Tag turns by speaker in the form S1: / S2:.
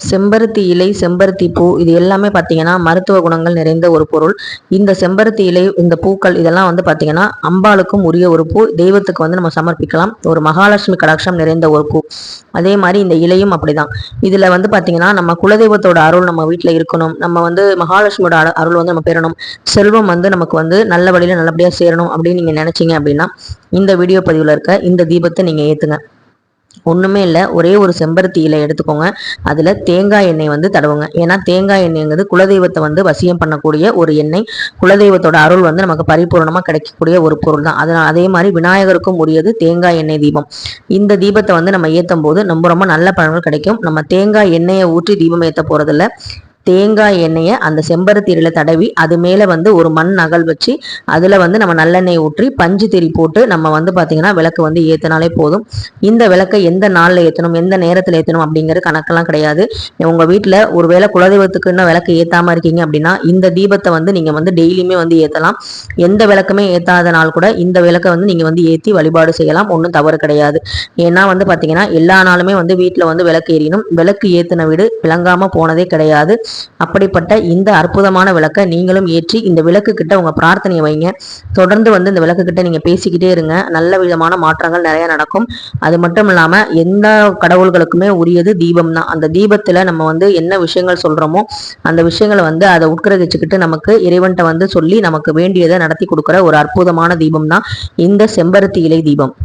S1: செம்பருத்தி இலை, செம்பருத்தி பூ இது எல்லாமே பார்த்தீங்கன்னா மருத்துவ குணங்கள் நிறைந்த ஒரு பொருள். இந்த செம்பருத்தி இலை, இந்த பூக்கள் இதெல்லாம் வந்து பார்த்தீங்கன்னா அம்பாளுக்கும் உரிய ஒரு பூ. தெய்வத்துக்கு வந்து நம்ம சமர்ப்பிக்கலாம். ஒரு மகாலட்சுமி கடாட்சம் நிறைந்த ஒரு பூ. அதே மாதிரி இந்த இலையும் அப்படிதான். இதுல வந்து பார்த்தீங்கன்னா நம்ம குலதெய்வத்தோட அருள் நம்ம வீட்டில் இருக்கணும். நம்ம வந்து மகாலட்சுமியோட அருள் வந்து நம்ம பெறணும். செல்வம் வந்து நமக்கு வந்து நல்ல வழியில நல்லபடியாக சேரணும் அப்படின்னு நீங்க நினைச்சீங்க அப்படின்னா இந்த வீடியோ பதிவில் இருக்க இந்த தீபத்தை நீங்க ஏத்துங்க. ஒன்றுமே இல்லை, ஒரே ஒரு செம்பருத்தி இலை எடுத்துக்கோங்க. அதில் தேங்காய் எண்ணெய் வந்து தடவுங்க. ஏன்னா தேங்காய் எண்ணெய்ங்கிறது குலதெய்வத்தை வந்து வசியம் பண்ணக்கூடிய ஒரு எண்ணெய். குலதெய்வத்தோட அருள் வந்து நமக்கு பரிபூர்ணமாக கிடைக்கக்கூடிய ஒரு பொருள் தான். அதனால் அதே மாதிரி விநாயகருக்கும் உரியது தேங்காய் எண்ணெய் தீபம். இந்த தீபத்தை வந்து நம்ம ஏற்றும் போது ரொம்ப ரொம்ப நல்ல பலன்கள் கிடைக்கும். நம்ம தேங்காய் எண்ணெயை ஊற்றி தீபம் ஏற்ற போகிறதில்ல. தேங்காய் எண்ணெயை அந்த செம்பருத்தி இலையில தடவி அது மேலே வந்து ஒரு மண் நகல் வச்சு அதில் வந்து நம்ம நல்லெண்ணெய் ஊற்றி பஞ்சு திரி போட்டு நம்ம வந்து பார்த்தீங்கன்னா விளக்கு வந்து ஏற்றினாலே போதும். இந்த விளக்கை எந்த நாளில் ஏற்றணும், எந்த நேரத்தில் ஏற்றணும் அப்படிங்கிற கணக்கெல்லாம் கிடையாது. உங்கள் வீட்டில் ஒருவேளை குலதெய்வத்துக்கு இன்னும் விளக்கு ஏற்றாமல் இருக்கீங்க அப்படின்னா இந்த தீபத்தை வந்து நீங்கள் வந்து டெய்லியுமே வந்து ஏற்றலாம். எந்த விளக்குமே ஏற்றாத நாள் கூட இந்த விளக்கை வந்து நீங்கள் வந்து ஏற்றி வழிபாடு செய்யலாம். ஒன்றும் தவறு கிடையாது. ஏன்னா வந்து பார்த்தீங்கன்னா எல்லா நாளுமே வந்து வீட்டில் வந்து விளக்கு எரியணும். விளக்கு ஏற்றின வீடு விளங்காமல் போனதே கிடையாது. அப்படிப்பட்ட இந்த அற்புதமான விளக்கை நீங்களும் ஏற்றி இந்த விளக்கு கிட்ட உங்க பிரார்த்தனையை வைங்க. தொடர்ந்து வந்து இந்த விளக்கு கிட்ட நீங்க பேசிக்கிட்டே இருங்க. நல்ல விதமான மாற்றங்கள் நிறைய நடக்கும். அது மட்டும் இல்லாம எந்த கடவுள்களுக்குமே உரியது தீபம் தான். அந்த தீபத்துல நம்ம வந்து என்ன விஷயங்கள் சொல்றோமோ அந்த விஷயங்களை வந்து அதை உட்கிரகிச்சுக்கிட்டு நமக்கு இறைவன்கிட்ட வந்து சொல்லி நமக்கு வேண்டியதை நடத்தி கொடுக்குற ஒரு அற்புதமான தீபம் தான் இந்த செம்பருத்தி இலை தீபம்.